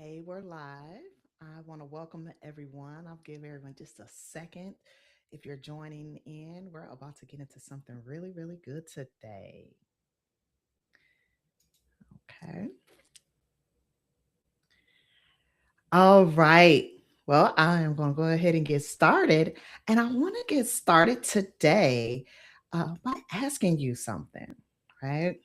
Hey, we're live. I want to welcome everyone. I'll give everyone just a second. If you're joining in, we're about to get into something really, really good today. Okay. All right. Well, I am going to go ahead and get started. And I want to get started today by asking you something, right?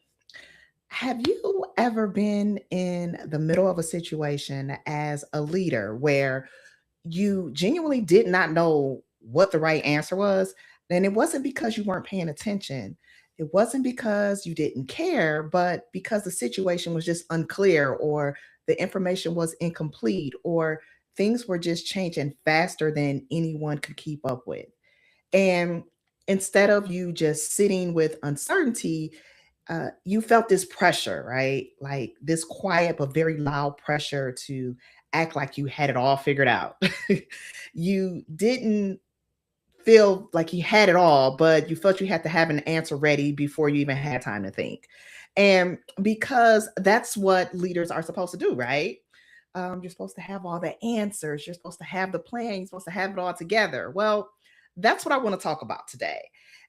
Have you ever been in the middle of a situation as a leader where you genuinely did not know what the right answer was? And it wasn't because you weren't paying attention. It wasn't because you didn't care, but because the situation was just unclear or the information was incomplete or things were just changing faster than anyone could keep up with. And instead of you just sitting with uncertainty, you felt this pressure, right? Like this quiet but very loud pressure to act like you had it all figured out. You didn't feel like you had it all, but you felt you had to have an answer ready before you even had time to think. And because that's what leaders are supposed to do, right? You're supposed to have all the answers, you're supposed to have the plan, you're supposed to have it all together. Well, that's what I want to talk about today.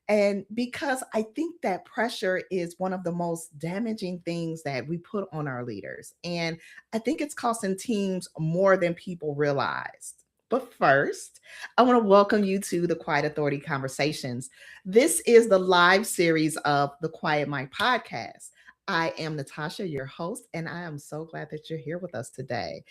And because I think that pressure is one of the most damaging things that we put on our leaders. And I think it's costing teams more than people realize. But first, I want to welcome you to the Quiet Authority Conversations. This is the live series of the Quiet Mind podcast. I am Natasha, your host, and I am so glad that you're here with us today.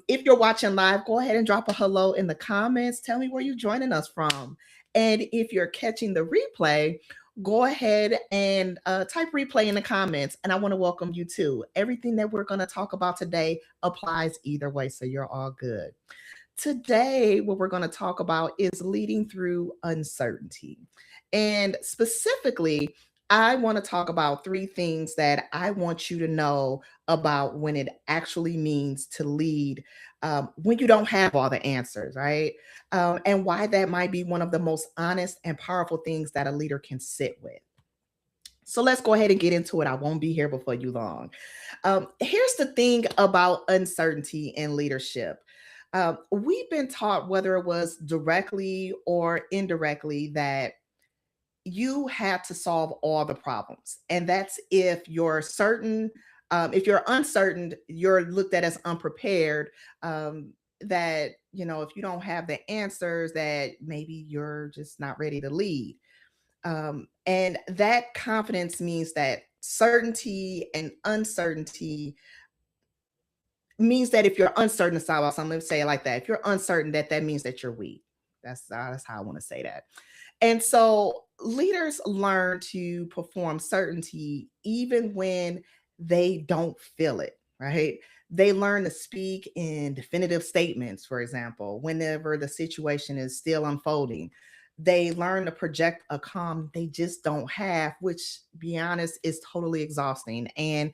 If you're watching live, go ahead and drop a hello in the comments. Tell me where you're joining us from. And if you're catching the replay, go ahead and type replay in the comments. And I want to welcome you too. Everything that we're going to talk about today applies either way, so you're all good. Today, what we're going to talk about is leading through uncertainty. And specifically, I want to talk about three things that I want you to know about when it actually means to lead when you don't have all the answers, right? And why that might be one of the most honest and powerful things that a leader can sit with. So let's go ahead and get into it. I won't be here before you long. Here's the thing about uncertainty in leadership. We've been taught, whether it was directly or indirectly, that you had to solve all the problems. And that's if you're certain, if you're uncertain, you're looked at as unprepared. That, if you don't have the answers, that maybe you're just not ready to lead. And that confidence means that certainty and uncertainty means that if you're uncertain about something, let's say it like that. If you're uncertain, that means that you're weak. That's how I want to say that. And so leaders learn to perform certainty even when they don't feel it, right? They learn to speak in definitive statements, for example, whenever the situation is still unfolding. They learn to project a calm they just don't have, which, be honest, is totally exhausting. And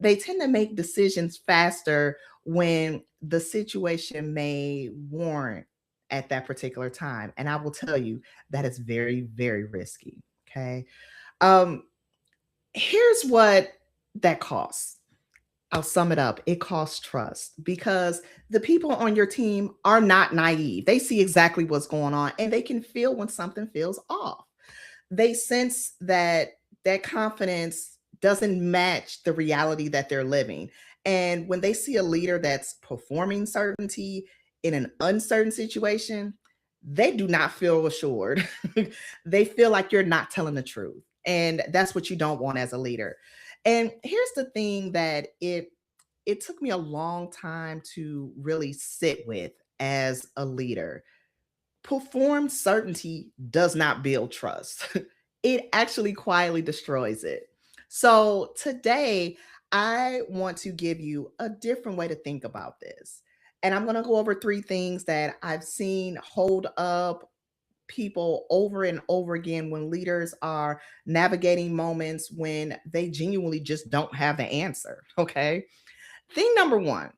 they tend to make decisions faster when the situation may warrant at that particular time. And I will tell you that is very, very risky. Okay. Um, Here's what that costs. I'll sum it up. It costs trust because the people on your team are not naive. They see exactly what's going on and they can feel when something feels off. They sense that that confidence doesn't match the reality that they're living. And when they see a leader that's performing certainty in an uncertain situation, they do not feel assured. They feel like you're not telling the truth. And that's what you don't want as a leader. And here's the thing that it took me a long time to really sit with as a leader. Performed certainty does not build trust. It actually quietly destroys it. So today, I want to give you a different way to think about this. And I'm going to go over three things that I've seen hold up people over and over again when leaders are navigating moments when they genuinely just don't have the answer. Okay. Thing number one,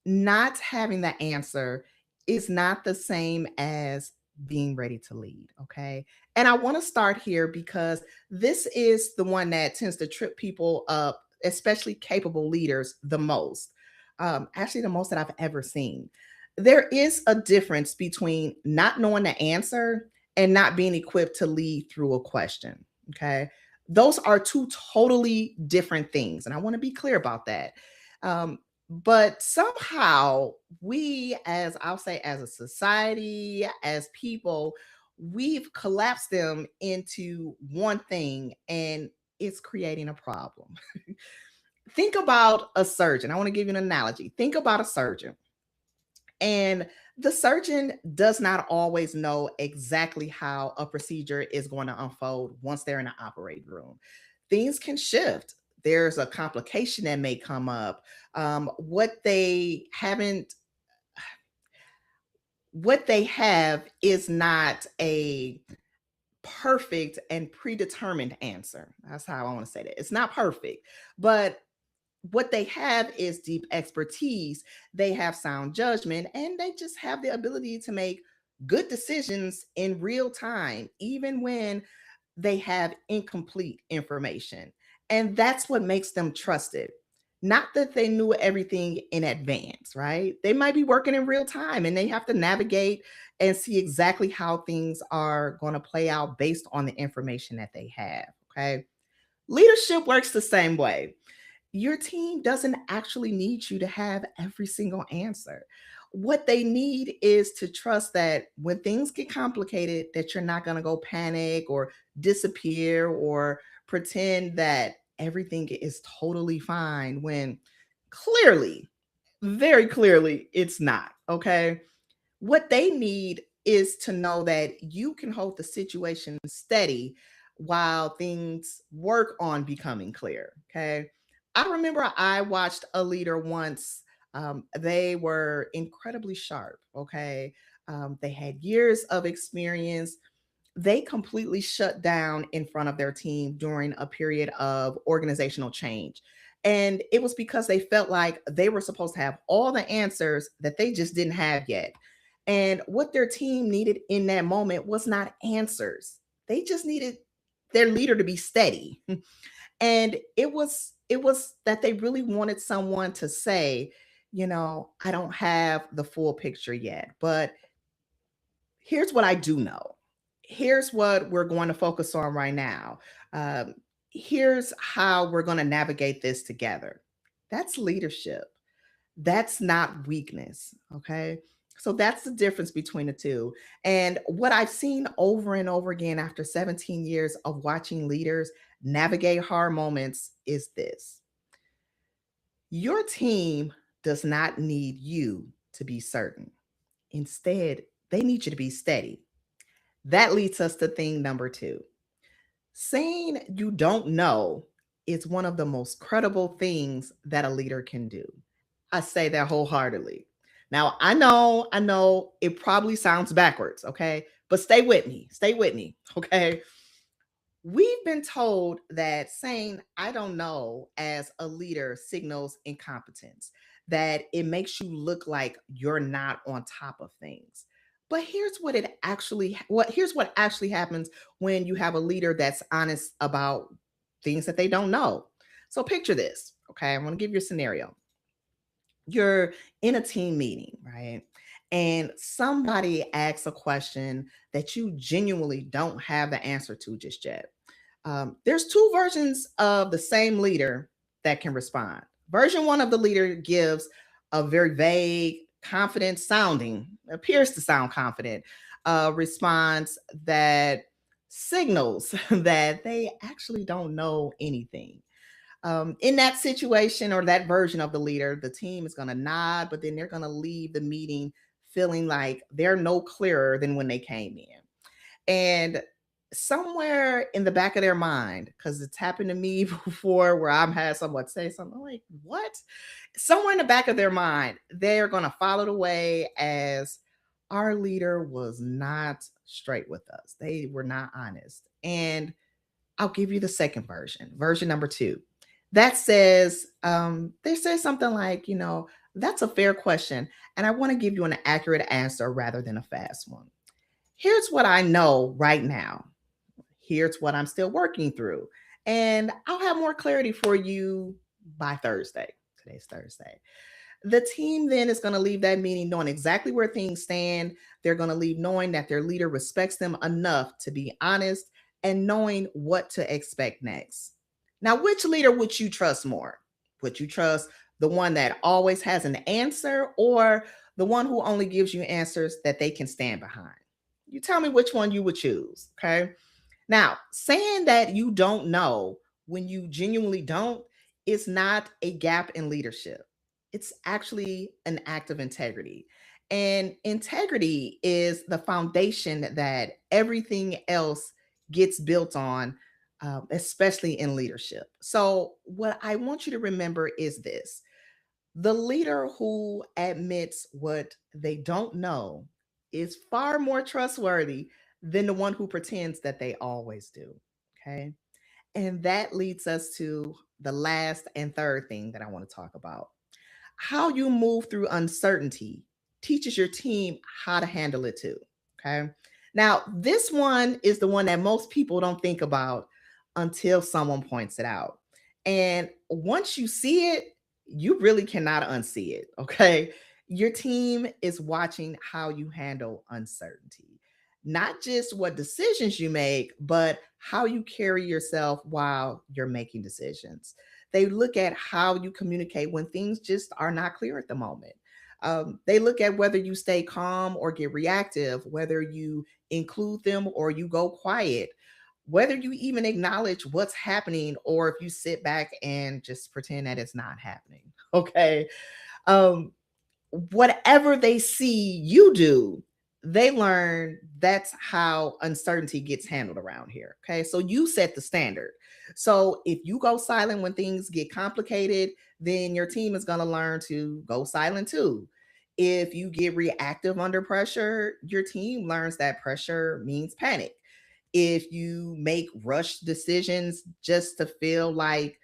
not having the answer is not the same as being ready to lead. Okay. And I want to start here because this is the one that tends to trip people up, especially capable leaders, the most. actually the most that I've ever seen. There is a difference between not knowing the answer and not being equipped to lead through a question. Okay. Those are two totally different things. And I want to be clear about that. But somehow we, as I'll say, as a society, as people, we've collapsed them into one thing and it's creating a problem. Think about a surgeon. I want to give you an analogy. Think about a surgeon. And the surgeon does not always know exactly how a procedure is going to unfold once they're in the operating room. Things can shift. There's a complication that may come up. What they haven't, what they have is not a perfect and predetermined answer. That's how I want to say that. It's not perfect, but what they have is deep expertise, they have sound judgment, and they just have the ability to make good decisions in real time, even when they have incomplete information. And that's what makes them trusted. Not that they knew everything in advance, right? They might be working in real time and they have to navigate and see exactly how things are going to play out based on the information that they have. Okay. Leadership works the same way. Your team doesn't actually need you to have every single answer. What they need is to trust that when things get complicated, that you're not going to go panic or disappear or pretend that everything is totally fine when clearly, very clearly, it's not. Okay. What they need is to know that you can hold the situation steady while things work on becoming clear. Okay. I remember I watched a leader once. They were incredibly sharp. Okay. They had years of experience. They completely shut down in front of their team during a period of organizational change. And it was because they felt like they were supposed to have all the answers that they just didn't have yet. And what their team needed in that moment was not answers. They just needed their leader to be steady. And it was that they really wanted someone to say, I don't have the full picture yet, but here's what I do know. Here's what we're going to focus on right now. Um, Here's how we're going to navigate this together. That's leadership. That's not weakness. Okay. So that's the difference between the two. And what I've seen over and over again after 17 years of watching leaders navigate hard moments is this: your team does not need you to be certain. Instead, they need you to be steady. That leads us to thing number two. Saying you don't know is one of the most credible things that a leader can do. I say that wholeheartedly. Now, I know it probably sounds backwards, okay? But stay with me. Stay with me, okay? We've been told that saying I don't know as a leader signals incompetence, that it makes you look like you're not on top of things. But here's what actually happens when you have a leader that's honest about things that they don't know. So picture this, okay? I'm going to give you a scenario. You're in a team meeting, right? And somebody asks a question that you genuinely don't have the answer to just yet. There's two versions of the same leader that can respond. Version one of the leader gives a very vague, confident sounding, appears to sound confident, response that signals that they actually don't know anything. In that situation or that version of the leader, the team is going to nod, but then they're going to leave the meeting feeling like they're no clearer than when they came in. And somewhere in the back of their mind, because it's happened to me before where I've had someone say something I'm like, what? Somewhere in the back of their mind, they're going to file it away as our leader was not straight with us. They were not honest. And I'll give you the second version, version number two. That says, they say something like, that's a fair question. And I want to give you an accurate answer rather than a fast one. Here's what I know right now. Here's what I'm still working through. And I'll have more clarity for you by Thursday. Today's Thursday. The team then is going to leave that meeting knowing exactly where things stand. They're going to leave knowing that their leader respects them enough to be honest and knowing what to expect next. Now, which leader would you trust more? Would you trust the one that always has an answer or the one who only gives you answers that they can stand behind? You tell me which one you would choose, okay? Now, saying that you don't know when you genuinely don't is not a gap in leadership. It's actually an act of integrity. And integrity is the foundation that everything else gets built on, especially in leadership. So, what I want you to remember is this: the leader who admits what they don't know is far more trustworthy than the one who pretends that they always do. Okay. And that leads us to the last and third thing that I want to talk about. How you move through uncertainty teaches your team how to handle it too. Okay. Now, this one is the one that most people don't think about until someone points it out. And once you see it, you really cannot unsee it. Okay. Your team is watching how you handle uncertainty, not just what decisions you make, but how you carry yourself while you're making decisions. They look at how you communicate when things just are not clear at the moment. They look at whether you stay calm or get reactive, whether you include them or you go quiet, whether you even acknowledge what's happening or if you sit back and just pretend that it's not happening. Okay. Um, Whatever they see you do, they learn that's how uncertainty gets handled around here. Okay. So you set the standard. So if you go silent when things get complicated, then your team is going to learn to go silent too. If you get reactive under pressure, your team learns that pressure means panic. If you make rush decisions just to feel like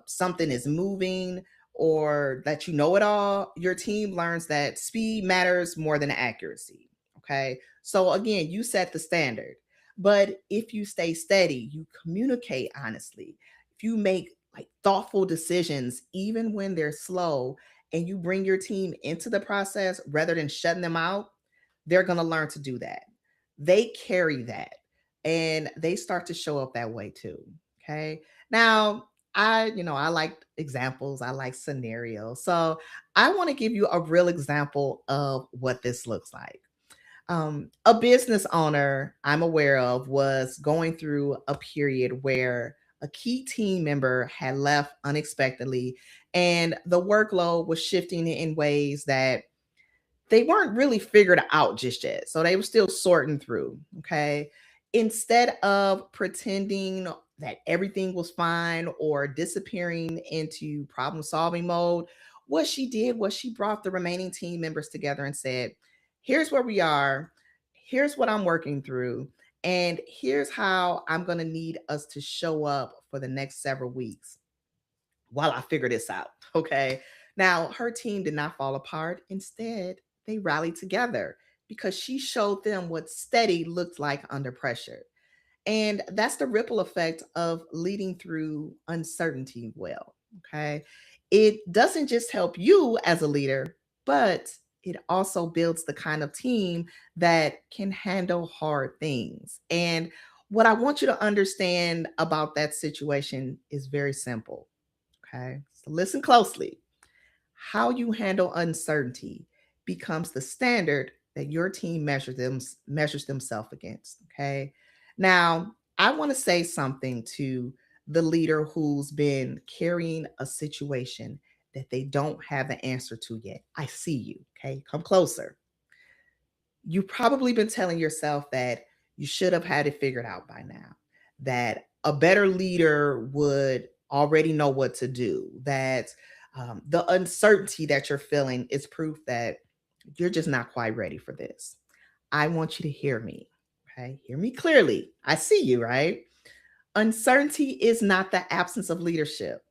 something is moving or that you know it all, your team learns that speed matters more than accuracy. Okay. So again, you set the standard. But if you stay steady, you communicate honestly, if you make like thoughtful decisions, even when they're slow, and you bring your team into the process rather than shutting them out, they're going to learn to do that. They carry that and they start to show up that way too. Okay. Now, I like examples, I like scenarios. So I want to give you a real example of what this looks like. A business owner I'm aware of was going through a period where a key team member had left unexpectedly, and the workload was shifting in ways that they weren't really figured out just yet. So they were still sorting through. Okay. Instead of pretending that everything was fine or disappearing into problem solving mode, what she did was she brought the remaining team members together and said, here's where we are. Here's what I'm working through. And here's how I'm going to need us to show up for the next several weeks while I figure this out. Okay. Now, her team did not fall apart. Instead, they rallied together because she showed them what steady looked like under pressure. And that's the ripple effect of leading through uncertainty well. Okay. It doesn't just help you as a leader, but it also builds the kind of team that can handle hard things. And what I want you to understand about that situation is very simple. Okay. So listen closely. How you handle uncertainty becomes the standard that your team measures themselves against. Okay. Now, I want to say something to the leader who's been carrying a situation that they don't have the answer to yet. I see you. Okay. Come closer. You've probably been telling yourself that you should have had it figured out by now, that a better leader would already know what to do, that the uncertainty that you're feeling is proof that you're just not quite ready for this. I want you to hear me. Okay. Hear me clearly. I see you, right? Uncertainty is not the absence of leadership,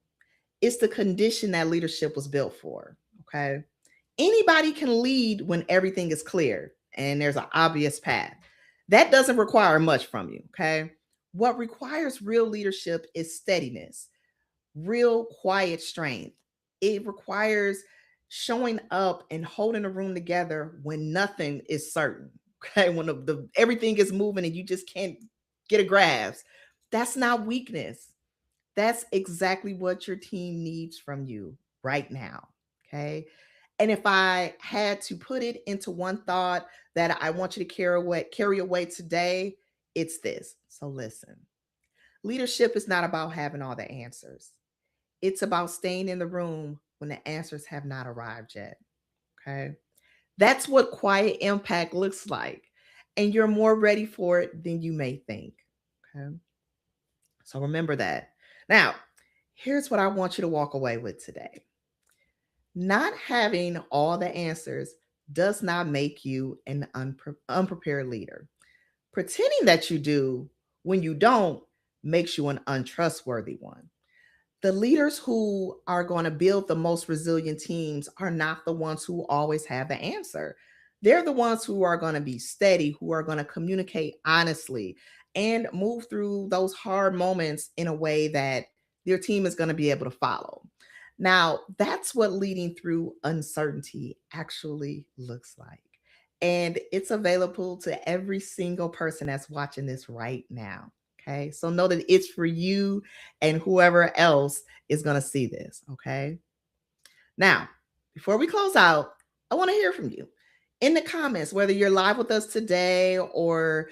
it's the condition that leadership was built for. Okay. Anybody can lead when everything is clear and there's an obvious path. That doesn't require much from you. Okay. What requires real leadership is steadiness, real quiet strength. It requires showing up and holding the room together when nothing is certain. Okay, when the everything is moving and you just can't get a grasp. That's not weakness. That's exactly what your team needs from you right now. Okay. And if I had to put it into one thought that I want you to carry away today, it's this. So listen. Leadership is not about having all the answers. It's about staying in the room when the answers have not arrived yet. Okay. That's what quiet impact looks like. And you're more ready for it than you may think. Okay. So remember that. Now, here's what I want you to walk away with today. Not having all the answers does not make you an unprepared leader. Pretending that you do when you don't makes you an untrustworthy one. The leaders who are going to build the most resilient teams are not the ones who always have the answer. They're the ones who are going to be steady, who are going to communicate honestly and move through those hard moments in a way that their team is going to be able to follow. Now, that's what leading through uncertainty actually looks like. And it's available to every single person that's watching this right now. Okay. So know that it's for you and whoever else is going to see this. Okay. Now, before we close out, I want to hear from you in the comments, whether you're live with us today or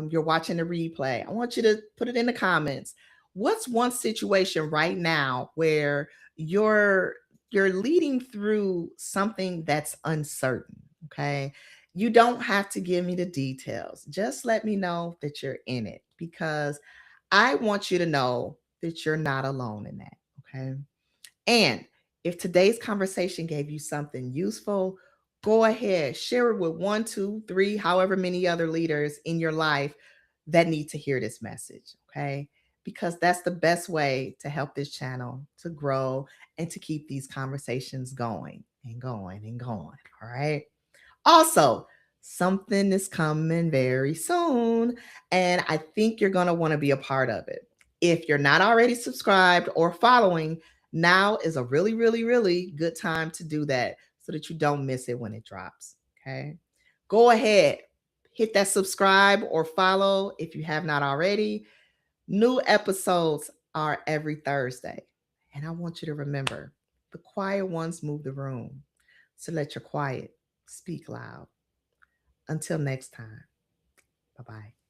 you're watching the replay. I want you to put it in the comments. What's one situation right now where you're you're leading through something that's uncertain? Okay. You don't have to give me the details. Just let me know that you're in it because I want you to know that you're not alone in that. Okay. And if today's conversation gave you something useful, go ahead, share it with one, two, three, however many other leaders in your life that need to hear this message. Okay. Because that's the best way to help this channel to grow and to keep these conversations going and going and going. All right. Also, something is coming very soon, and I think you're going to want to be a part of it. If you're not already subscribed or following, now is a really, really, really good time to do that so that you don't miss it when it drops. Okay. Go ahead, hit that subscribe or follow if you have not already. New episodes are every Thursday. And I want you to remember the quiet ones move the room. So let your quiet speak loud. Until next time, bye bye.